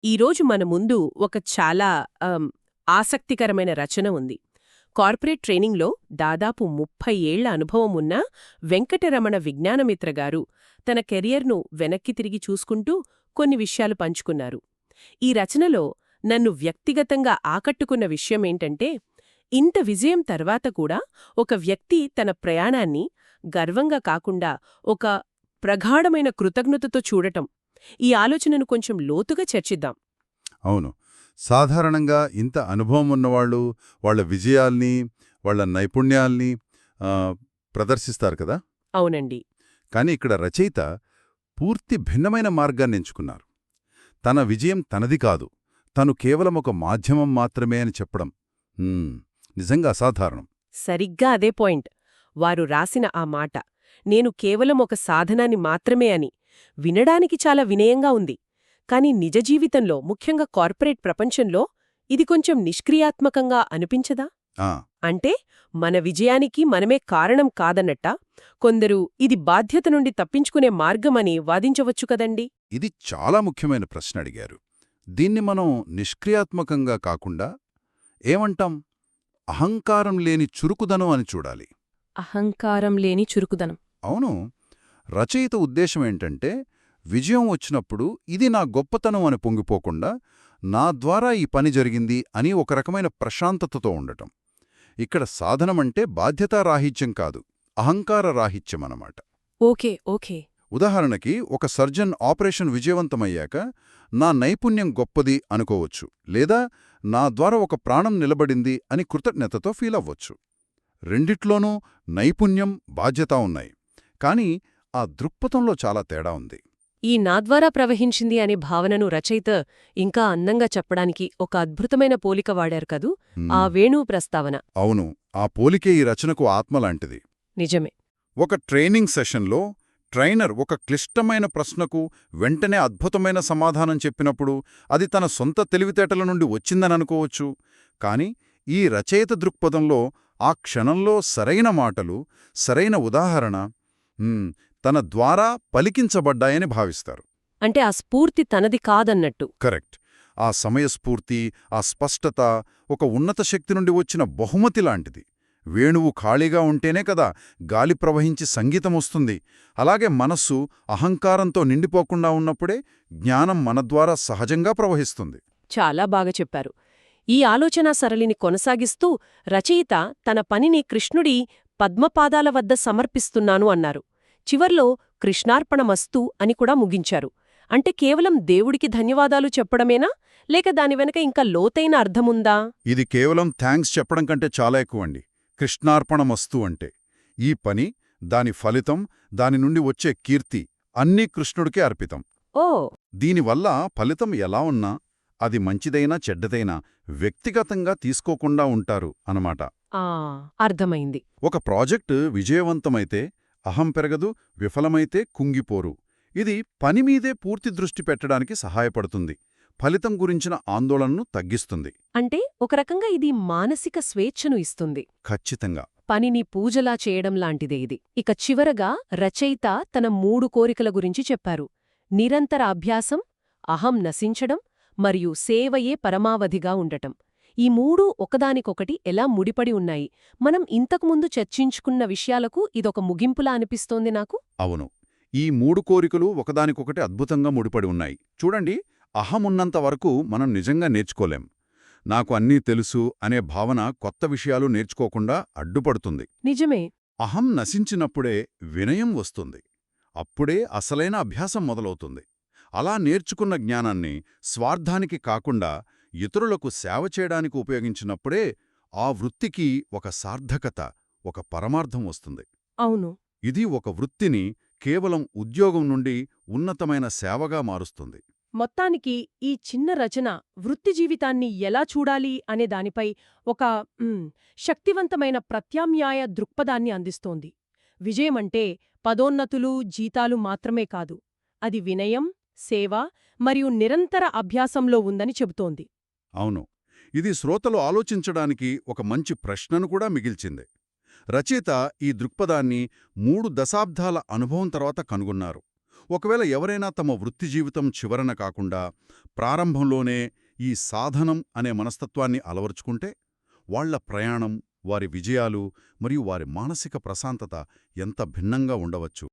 ఈరోజు మన ముందు ఒక చాలా ఆసక్తికరమైన రచన ఉంది. కార్పొరేట్ ట్రైనింగ్లో దాదాపు 30 ఏళ్ల అనుభవం ఉన్న వెంకటరమణ విజ్ఞానమిత్ర గారు తన కెరియర్ను వెనక్కి తిరిగి చూసుకుంటూ కొన్ని విషయాలు పంచుకున్నారు. ఈ రచనలో నన్ను వ్యక్తిగతంగా ఆకట్టుకున్న విషయమేంటంటే, ఇంత విజయం తర్వాత కూడా ఒక వ్యక్తి తన ప్రయాణాన్ని గర్వంగా కాకుండా ఒక ప్రగాఢమైన కృతజ్ఞతతో చూడటం. ఈ ఆలోచనను కొంచెం లోతుగా చర్చిద్దాం. అవును. సాధారణంగా ఇంత అనుభవం ఉన్నవాళ్ళు వాళ్ళ విజయాల్ని, వాళ్ళ నైపుణ్యాల్ని ప్రదర్శిస్తారు కదా. అవునండి. కానీ ఇక్కడ రచయిత పూర్తి భిన్నమైన మార్గాన్ని ఎంచుకున్నారు. తన విజయం తనది కాదు, తను కేవలం ఒక మాధ్యమం మాత్రమే అని చెప్పడం నిజంగా అసాధారణం. సరిగ్గా అదే పాయింట్. వారు రాసిన ఆ మాట, నేను కేవలం ఒక సాధనాన్ని మాత్రమే అని, వినడానికి చాలా వినయంగా ఉంది. కాని నిజ జీవితంలో, ముఖ్యంగా కార్పొరేట్ ప్రపంచంలో ఇది కొంచెం నిష్క్రియాత్మకంగా అనిపించదా? అంటే మన విజయానికి మనమే కారణం కాదన్నట్టా? కొందరు ఇది బాధ్యత నుండి తప్పించుకునే మార్గమని వాదించవచ్చు కదండి. ఇది చాలా ముఖ్యమైన ప్రశ్న అడిగారు. దీన్ని మనం నిష్క్రియాత్మకంగా కాకుండా ఏమంటాం? అహంకారం లేని చురుకుదనం అని చూడాలి. అహంకారం లేని చురుకుదనం. అవును. రచయిత ఉద్దేశమేంటంటే, విజయం వచ్చినప్పుడు ఇది నా గొప్పతనం అని పొంగిపోకుండా, నా ద్వారా ఈ పని జరిగింది అని ఒక రకమైన ప్రశాంతతతో ఉండటం. ఇక్కడ సాధనమంటే బాధ్యతారాహిత్యం కాదు, అహంకార రాహిత్యమన్నమాట. Okay okay. ఉదాహరణకి, ఒక సర్జన్ ఆపరేషన్ విజయవంతమయ్యాక నా నైపుణ్యం గొప్పది అనుకోవచ్చు, లేదా నా ద్వారా ఒక ప్రాణం నిలబడింది అని కృతజ్ఞతతో ఫీలవ్వచ్చు. రెండిట్లోనూ నైపుణ్యం, బాధ్యత ఉన్నాయి. కానీ ఆ దృక్పథంలో చాలా తేడా ఉంది. ఈ నా ద్వారా ప్రవహించింది అనే భావనను రచయిత ఇంకా అందంగా చెప్పడానికి ఒక అద్భుతమైన పోలిక వాడారు కదూ, ఆ వేణువు ప్రస్తావన. అవును, ఆ పోలికే ఈ రచనకు ఆత్మలాంటిది. నిజమే. ఒక ట్రైనింగ్ సెషన్లో ట్రైనర్ ఒక క్లిష్టమైన ప్రశ్నకు వెంటనే అద్భుతమైన సమాధానం చెప్పినప్పుడు అది తన సొంత తెలివితేటల నుండి వచ్చిందననుకోవచ్చు. కాని ఈ రచయిత దృక్పథంలో ఆ క్షణంలో సరైన మాటలు, సరైన ఉదాహరణ తన ద్వారా పలికించబడ్డాయని భావిస్తారు. అంటే ఆ స్ఫూర్తి తనది కాదన్నట్టు. కరెక్ట్. ఆ సమయస్ఫూర్తి, ఆ స్పష్టత ఒక ఉన్నత శక్తి నుండి వచ్చిన బహుమతి లాంటిది. వేణువు ఖాళీగా ఉంటేనే కదా గాలి ప్రవహించి సంగీతమొస్తుంది. అలాగే మనస్సు అహంకారంతో నిండిపోకుండా ఉన్నప్పుడే జ్ఞానం మన ద్వారా సహజంగా ప్రవహిస్తుంది. చాలా బాగా చెప్పారు. ఈ ఆలోచనా సరళిని కొనసాగిస్తూ రచయిత తన పనిని కృష్ణుడి పద్మపాదాల వద్ద సమర్పిస్తున్నాను అన్నారు. చివర్లో కృష్ణార్పణమస్తు అని కూడా ముగించారు. అంటే కేవలం దేవుడికి ధన్యవాదాలు చెప్పడమేనా, లేక దాని వెనక ఇంకా లోతైన అర్థముందా? ఇది కేవలం థ్యాంక్స్ చెప్పడం కంటే చాలా ఎక్కువండి. కృష్ణార్పణమస్తు అంటే ఈ పని, దాని ఫలితం, దాని నుండి వచ్చే కీర్తి అన్నీ కృష్ణుడికే అర్పితం. ఓ. దీనివల్ల ఫలితం ఎలా ఉన్నా, అది మంచిదైనా చెడ్డదైనా వ్యక్తిగతంగా తీసుకోకుండా ఉంటారు అన్నమాట. అర్థమైంది. ఒక ప్రాజెక్టు విజయవంతమైతే అహం పెరగదు, విఫలమైతే కుంగిపోరు. ఇది పనిమీదే పూర్తి దృష్టి పెట్టడానికి సహాయపడుతుంది, ఫలితం గురించిన ఆందోళనను తగ్గిస్తుంది. అంటే ఒక రకంగా ఇది మానసిక స్వేచ్ఛను ఇస్తుంది. ఖచ్చితంగా. పనిని పూజలా చేయడం లాంటిదే ఇది. ఇక చివరగా రచయిత తన 3 కోరికల గురించి చెప్పారు. నిరంతర అభ్యాసం, అహం నశించడం, మరియు సేవయే పరమావధిగా ఉండటం. ఈ 3 ఒకదానికొకటి ఎలా ముడిపడి ఉన్నాయి? మనం ఇంతకుముందు చర్చించుకున్న విషయాలకు ఇదొక ముగింపులా అనిపిస్తోంది నాకు. అవును, ఈ 3 కోరికలు ఒకదానికొకటి అద్భుతంగా ముడిపడి ఉన్నాయి. చూడండి, అహమున్నంత వరకు మనం నిజంగా నేర్చుకోలేం. నాకు అన్నీ తెలుసు అనే భావన కొత్త విషయాలు నేర్చుకోకుండా అడ్డుపడుతుంది. నిజమే. అహం నశించినప్పుడే వినయం వస్తుంది. అప్పుడే అసలైన అభ్యాసం మొదలవుతుంది. అలా నేర్చుకున్న జ్ఞానాన్ని స్వార్థానికి కాకుండా ఇతరులకు సేవ చేయడానికి ఉపయోగించినప్పుడే ఆ వృత్తికి ఒక సార్థకత, ఒక పరమార్థం వస్తుంది. అవును. ఇది ఒక వృత్తిని కేవలం ఉద్యోగం నుండి ఉన్నతమైన సేవగా మారుస్తుంది. మొత్తానికి ఈ చిన్న రచన వృత్తి జీవితాన్ని ఎలా చూడాలి అనే దానిపై ఒక శక్తివంతమైన ప్రత్యామ్నాయ దృక్పథాన్ని అందిస్తోంది. విజయమంటే పదోన్నతులు, జీతాలు మాత్రమే కాదు, అది వినయం, సేవ మరియు నిరంతర అభ్యాసంలో ఉందని చెబుతోంది. అవును, ఇది శ్రోతలు ఆలోచించడానికి ఒక మంచి ప్రశ్నను కూడా మిగిల్చింది. రచయిత ఈ దృక్పథాన్ని 3 దశాబ్దాల అనుభవం తర్వాత కనుగొన్నారు. ఒకవేళ ఎవరైనా తమ వృత్తి జీవితం చివరన కాకుండా ప్రారంభంలోనే ఈ సాధనం అనే మనస్తత్వాన్ని అలవర్చుకుంటే వాళ్ల ప్రయాణం, వారి విజయాలు మరియు వారి మానసిక ప్రశాంతత ఎంత భిన్నంగా ఉండవచ్చు.